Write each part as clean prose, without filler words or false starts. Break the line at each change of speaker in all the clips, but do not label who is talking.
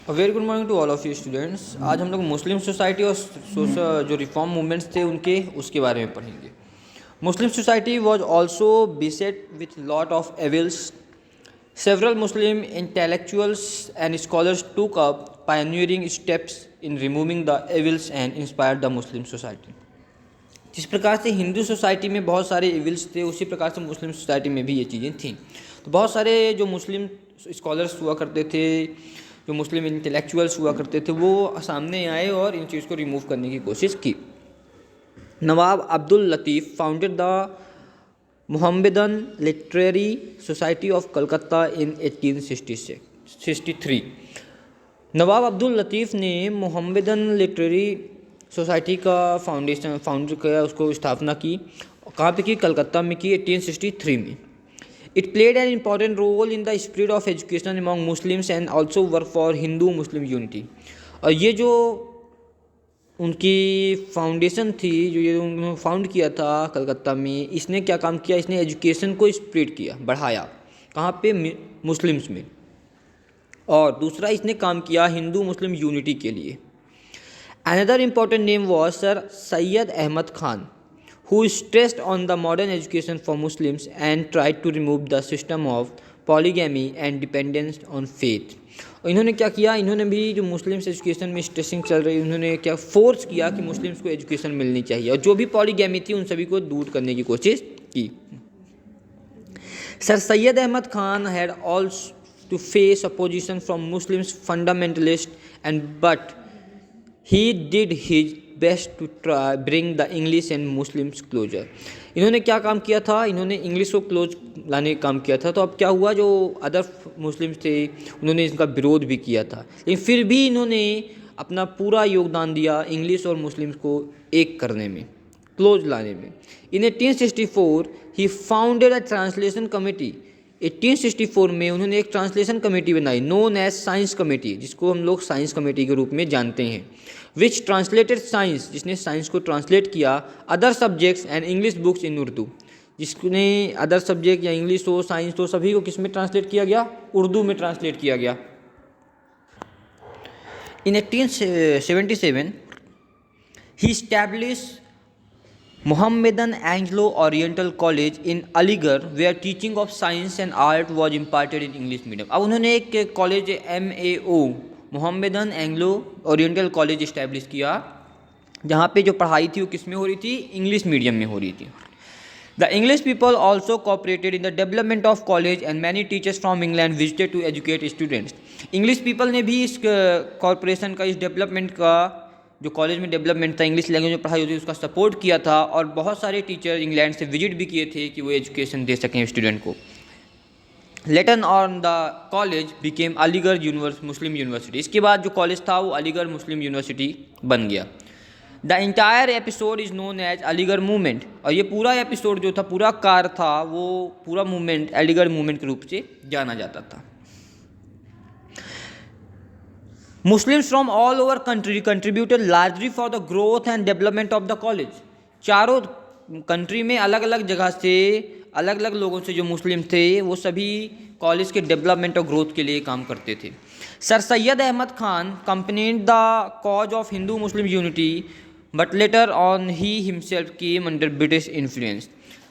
Very good morning to all of you students. आज हम लोग मुस्लिम सोसाइटी और सोशल जो रिफॉर्म मूवमेंट्स थे उनके उसके बारे में पढ़ेंगे। Muslim society was also beset with lot of evils. Several Muslim intellectuals and scholars took up pioneering steps in removing the evils and inspired the Muslim society. जिस प्रकार से हिंदू सोसाइटी में बहुत सारे इविल्स थे उसी प्रकार से मुस्लिम सोसाइटी में भी ये चीज़ें थीं। तो बहुत सारे जो मुस्लिम स्कॉलर्स हुआ करते थे, जो मुस्लिम इंटेलेक्चुअल्स हुआ करते थे, वो सामने आए और इन चीज़ को रिमूव करने की कोशिश की। Nawab Abdul Latif founded the Mohammedan literary society of Calcutta in 1863। Nawab Abdul Latif ने मोहम्मदन लिटरेरी सोसाइटी का फाउंड किया, उसको स्थापना की। कहाँ पे की? कलकत्ता में की, 1863 में। It played an important role in the spread of education among Muslims and also work for Hindu Muslim unity. और ये जो उनकी फाउंडेशन थी, जो ये उन्होंने फाउंड किया था कलकत्ता में, इसने क्या काम किया? इसने एजुकेशन को स्प्रेड किया, बढ़ाया। कहाँ पे? मुस्लिम्स में। और दूसरा इसने काम किया हिंदू मुस्लिम यूनिटी के लिए। Another important name was Sir Syed Ahmad Khan, who stressed on the modern education for Muslims and tried to remove the system of polygamy and dependence on faith. और इन्होंने क्या किया? इन्होंने भी जो मुस्लिम्स एजुकेशन में स्ट्रेसिंग चल रही, उन्होंने क्या फोर्स किया कि मुस्लिम्स को एजुकेशन मिलनी चाहिए, और जो भी पॉलीगैमी थी उन सभी को दूर करने की कोशिश की। Sir Syed Ahmad Khan had also to face opposition from Muslims fundamentalists, but he did his best to try bring the English and Muslims closer. इन्होंने क्या काम किया था? इन्होंने इंग्लिश को क्लोज लाने का काम किया था। तो अब क्या हुआ, जो अदर मुस्लिम्स थे उन्होंने इसका विरोध भी किया था, लेकिन फिर भी इन्होंने अपना पूरा योगदान दिया इंग्लिश और मुस्लिम्स को एक करने में, क्लोज लाने में। इन 1864 ही फाउंडेड अ ट्रांसलेशन कमेटी। 1864 में उन्होंने एक ट्रांसलेशन कमेटी बनाई, नोन एज साइंस कमेटी, जिसको हम लोग साइंस कमेटी के रूप में जानते हैं। विच ट्रांसलेटेड साइंस, जिसने साइंस को ट्रांसलेट किया, other subjects and English books इन उर्दू, जिसने अदर सब्जेक्ट या इंग्लिश हो, साइंस हो, सभी को किस में ट्रांसलेट किया गया? उर्दू में ट्रांसलेट किया गया। इन 1877 ही established Mohammedan Anglo-Oriental College in Aligarh, where teaching of science and art was imparted in English medium. अब उन्होंने एक college MAO Mohammedan Anglo oriental college establish किया, जहाँ पे जो पढ़ाई थी वो किस में हो रही थी? इंग्लिश मीडियम में हो रही थी। The English people also cooperated in the development of college and many teachers from England visited to educate students. English people ने भी इस कॉरपोरेशन का, इस डेवलपमेंट का, जो कॉलेज में डेवलपमेंट था, इंग्लिश लैंग्वेज में पढ़ाई होती है, उसका सपोर्ट किया था। और बहुत सारे टीचर इंग्लैंड से विजिट भी किए थे कि वो एजुकेशन दे सकें स्टूडेंट को। Later on the college became Aligarh Muslim university. इसके बाद जो कॉलेज था वो अलीगढ़ मुस्लिम यूनिवर्सिटी बन गया। The entire episode is known as Aligarh movement. और ये पूरा एपिसोड जो था, पूरा कार था, वो पूरा मूवमेंट अलीगढ़ मूवमेंट के रूप से जाना जाता था। Muslims from all over country contributed largely for the growth and development of the college. चारों कंट्री में अलग अलग जगह से, अलग अलग लोगों से जो मुस्लिम थे, वो सभी कॉलेज के डेवलपमेंट और ग्रोथ के लिए काम करते थे। Sir Syed Ahmed Khan championed the cause of Hindu Muslim unity, but later on he himself came under British influence.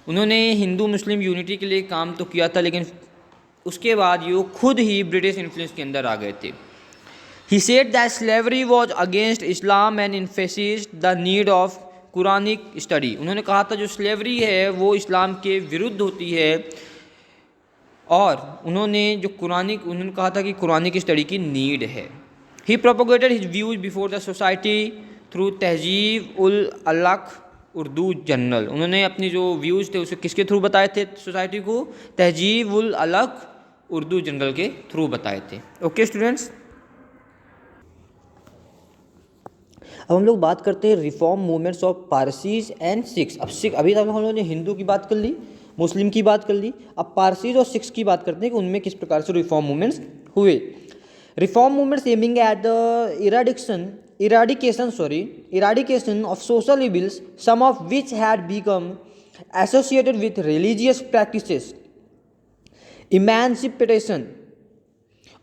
उन्होंने हिंदू मुस्लिम यूनिटी के लिए काम तो किया था, लेकिन उसके बाद ये खुद ही ब्रिटिश इन्फ्लुएंस के अंदर आ गए थे। He said that slavery was against Islam and emphasized the need of Quranic study. उन्होंने कहा था जो स्लेवरी है वो इस्लाम के विरुद्ध होती है, और उन्होंने कहा था कि कुरानिक स्टडी की नीड है। He propagated his views before the society through तहजीब उल अलग उर्दू जर्नल। उन्होंने अपनी जो व्यूज़ थे उसे किसके थ्रू बताए थे सोसाइटी को? तहजीब उल अलग उर्दू जर्नल के थ्रू बताए थे। ओके स्टूडेंट्स, अब हम लोग बात करते हैं reform movements of Parsis and Sikhs. अब सिख, अभी तक हम लोगों ने हिंदू की बात कर ली, मुस्लिम की बात कर ली, अब पारसीज और सिख्स की बात करते हैं कि उनमें किस प्रकार से रिफॉर्म मूवमेंट्स हुए। Reform movements aiming at the eradication of social evils, some of which had become associated with religious practices, emancipation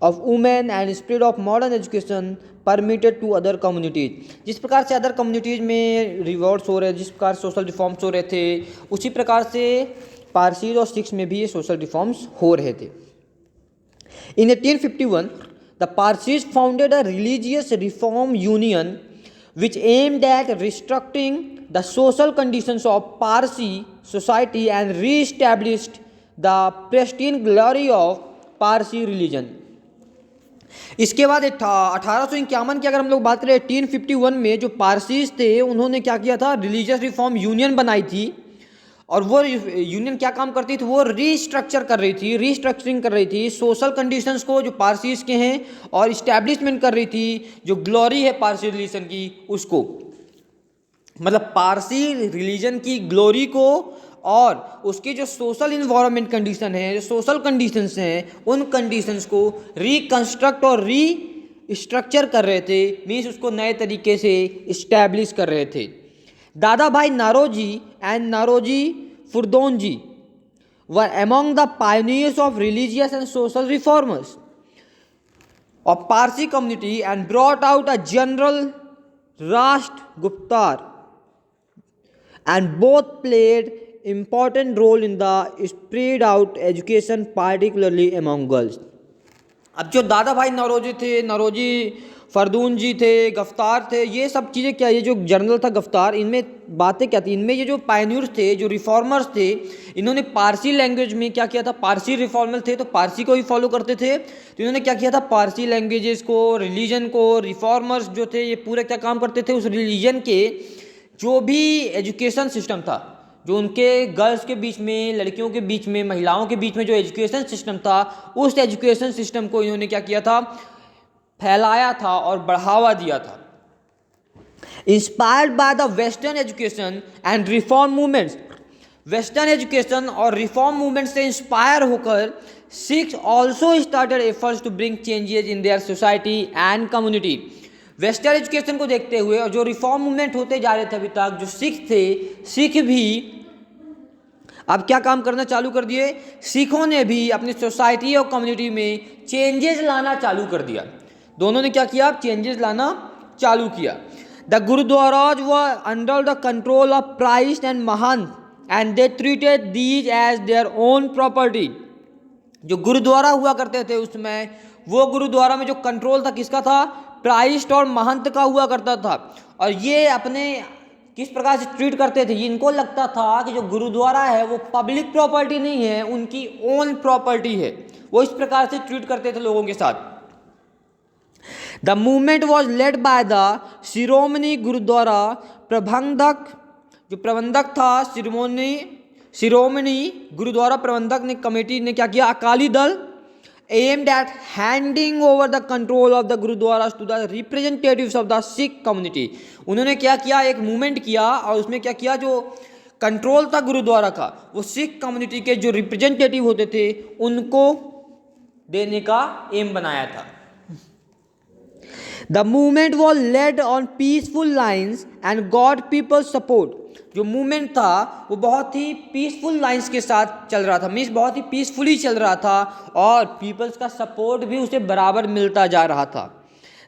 of women and spread of modern education permitted to other communities. जिस प्रकार से other communities में rewards हो रहे, जिस प्रकार social reforms हो रहे थे, उसी प्रकार से पारसीज और सिख्स में भी ये सोशल रिफॉर्म्स हो रहे थे। In 1851, the Parsis founded a religious reform union which aimed at restructuring the social conditions of Parsi society and re-established the pristine glory of Parsi religion. इसके बाद 1851 की अगर हम लोग बात करें, 1851 में जो पारसीज थे उन्होंने क्या किया था, रिलीजियस रिफॉर्म यूनियन बनाई थी। और वो यूनियन क्या काम करती थी, वो रीस्ट्रक्चर कर रही थी, रीस्ट्रक्चरिंग कर रही थी सोशल कंडीशंस को जो पारसीज के हैं, और इस्टेब्लिशमेंट कर रही थी जो ग्लोरी है पारसी रिलीजन की उसको, मतलब पारसी रिलीजन की ग्लोरी को, और उसके जो सोशल इन्वायरमेंट कंडीशन है, जो सोशल कंडीशंस हैं, उन कंडीशंस को रिकंस्ट्रक्ट और रीस्ट्रक्चर कर रहे थे, मीन्स उसको नए तरीके से इस्टेब्लिश कर रहे थे। दादा भाई Naoroji and Naroji Furdonji were among the pioneers of religious and social reformers of Parsi community and brought out a general Rasht Guptar, and both played important role in the spread out education, particularly among girls. अब जो दादा भाई नौरोजी थे, नौरोजी फरदून जी थे, गफ्तार थे, ये सब चीज़ें क्या, ये जो जनरल था गफ्तार, इनमें बातें क्या थी, इनमें ये जो पायनियर्स थे, जो रिफॉर्मर्स थे, इन्होंने पारसी लैंग्वेज में क्या किया था, पारसी रिफॉर्मर थे तो पारसी को ही फॉलो करते थे, तो इन्होंने क्या किया था, पारसी लैंग्वेजेस को, रिलीजन को, रिफॉर्मर्स जो थे ये पूरे क्या काम करते थे, उस रिलीजन के जो भी एजुकेशन सिस्टम था, जो उनके गर्ल्स के बीच में, लड़कियों के बीच में, महिलाओं के बीच में जो एजुकेशन सिस्टम था, उस एजुकेशन सिस्टम को इन्होंने क्या किया था, फैलाया था और बढ़ावा दिया था। Inspired by the western education and reform movements, western education और रिफॉर्म मूवमेंट से इंस्पायर होकर Sikhs also started efforts to bring changes in their society and community. Western education को देखते हुए और जो रिफॉर्म मूवमेंट होते जा रहे थे अभी तक, जो सिख थे, सिख भी अब क्या काम करना चालू कर दिए, सिखों ने भी अपनी सोसाइटी और कम्युनिटी में चेंजेस लाना चालू कर दिया। दोनों ने क्या किया, चेंजेस लाना चालू किया। The gurdwaras were under the control of priest and mahant and they treated these as their own property. जो गुरुद्वारा हुआ करते थे उसमें, वो गुरुद्वारा में जो कंट्रोल था किसका था, प्राइस्ट और महंत का हुआ करता था, और ये अपने किस प्रकार से ट्रीट करते थे, इनको लगता था कि जो गुरुद्वारा है वो पब्लिक प्रॉपर्टी नहीं है, उनकी ओन प्रॉपर्टी है, वो इस प्रकार से ट्रीट करते थे लोगों के साथ। The movement was led by the Shiromani Gurdwara Prabandhak, जो प्रबंधक था शिरोमणि गुरुद्वारा प्रबंधक ने, कमेटी ने क्या किया, Akali Dal, aimed at handing over the control of the gurudwaras to the representatives of the Sikh community। उन्होंने क्या किया, एक मूवमेंट किया और उसमें क्या किया, जो कंट्रोल था गुरुद्वारा का वो सिख कम्युनिटी के जो रिप्रेजेंटेटिव होते थे उनको देने का एम बनाया था। The movement was led on peaceful lines and got people's support. जो मूवमेंट था वो बहुत ही पीसफुल लाइंस के साथ चल रहा था, मीन्स बहुत ही पीसफुली चल रहा था, और पीपल्स का सपोर्ट भी उसे बराबर मिलता जा रहा था।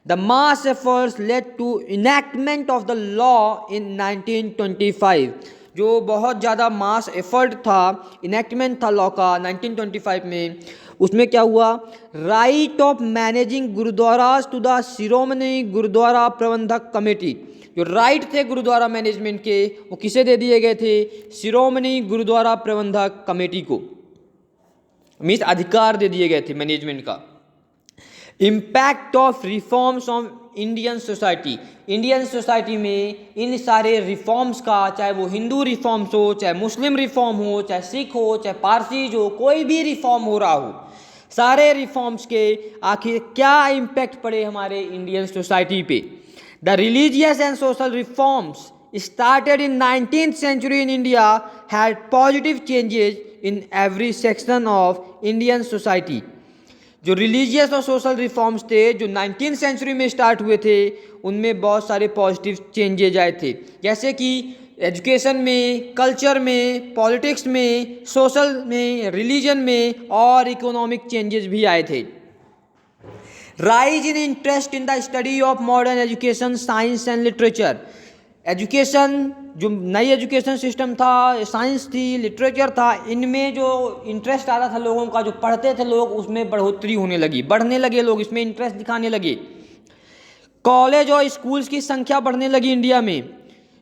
The mass efforts led to enactment of the law in 1925। जो बहुत ज़्यादा मास एफर्ट था, इनैक्टमेंट था लॉ का 1925 में, उसमें क्या हुआ, right of managing gurdwaras to the Shiromani Gurdwara Prabandhak committee. जो राइट थे गुरुद्वारा मैनेजमेंट के वो किसे दे दिए गए थे, शिरोमणि गुरुद्वारा प्रबंधक कमेटी को, मीन्स अधिकार दे दिए गए थे मैनेजमेंट का। Impact of reforms of Indian society, Indian society में इन सारे रिफॉर्म्स का, चाहे वो हिंदू रिफॉर्म्स हो, चाहे मुस्लिम रिफॉर्म हो, चाहे सिख हो, चाहे पारसी हो, कोई भी रिफॉर्म हो रहा हो, सारे रिफॉर्म्स के आखिर क्या इम्पैक्ट पड़े हमारे इंडियन सोसाइटी पे। The religious and social reforms started in 19th century in India had positive changes in every section of Indian society। जो रिलीजियस और सोशल रिफॉर्म्स थे जो 19th सेंचुरी में स्टार्ट हुए थे, उनमें बहुत सारे पॉजिटिव चेंजेज आए थे, जैसे कि एजुकेशन में, कल्चर में, पॉलिटिक्स में, सोशल में, रिलीजन में, और इकोनॉमिक चेंजेस भी आए थे। Rise in interest in the study of modern education, science and literature. Education, जो नई एजुकेशन सिस्टम था, साइंस थी, लिटरेचर था, इनमें जो इंटरेस्ट आ रहा था लोगों का, जो पढ़ते थे लोग, उसमें बढ़ोतरी होने लगी, बढ़ने लगे लोग, इसमें इंटरेस्ट दिखाने लगे। कॉलेज और स्कूल्स की संख्या बढ़ने लगी इंडिया में।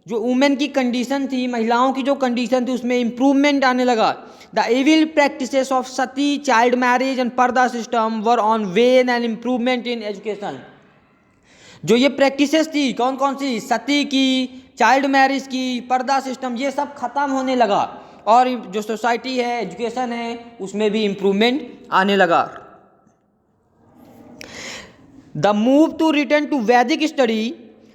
जो वुमेन की कंडीशन थी, महिलाओं की जो कंडीशन थी, उसमें इम्प्रूवमेंट आने लगा। The evil practices of sati, child marriage and purdah system were on wane and improvement in education. जो ये प्रैक्टिसेस थी, कौन कौन सी, सती की, चाइल्ड मैरिज की, पर्दा सिस्टम, ये सब खत्म होने लगा और जो सोसाइटी है, एजुकेशन है, उसमें भी इम्प्रूवमेंट आने लगा। The move to return to Vedic study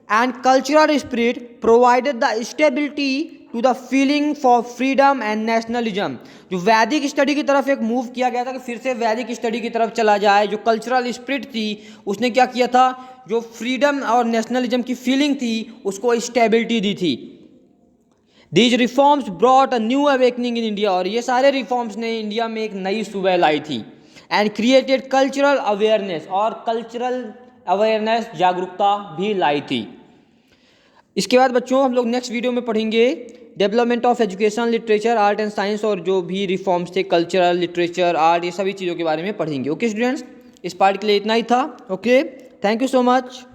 and cultural spirit provided the stability to the feeling for freedom and nationalism। जो वैदिक स्टडी की तरफ एक मूव किया गया था कि फिर से वैदिक स्टडी की तरफ चला जाए। जो कल्चरल स्पिरिट थी, उसने क्या किया था, जो फ्रीडम और नेशनलिज्म की फीलिंग थी, उसको स्टेबिलिटी दी थी। These reforms brought a new awakening in India, और ये सारे रिफॉर्म्स ने इंडिया में एक नई सुबह लाई थी। एंड क्रिएटेड कल्चरल अवेयरनेस, और कल्चरल अवेयरनेस, जागरूकता भी लाई थी। इसके बाद बच्चों हम लोग नेक्स्ट वीडियो में पढ़ेंगे development of education, literature, art and science, और जो भी रिफॉर्म्स थे, कल्चरल, लिटरेचर, आर्ट, ये सभी चीज़ों के बारे में पढ़ेंगे। ओके स्टूडेंट्स, इस पार्ट के लिए इतना ही था। Okay, thank you so much.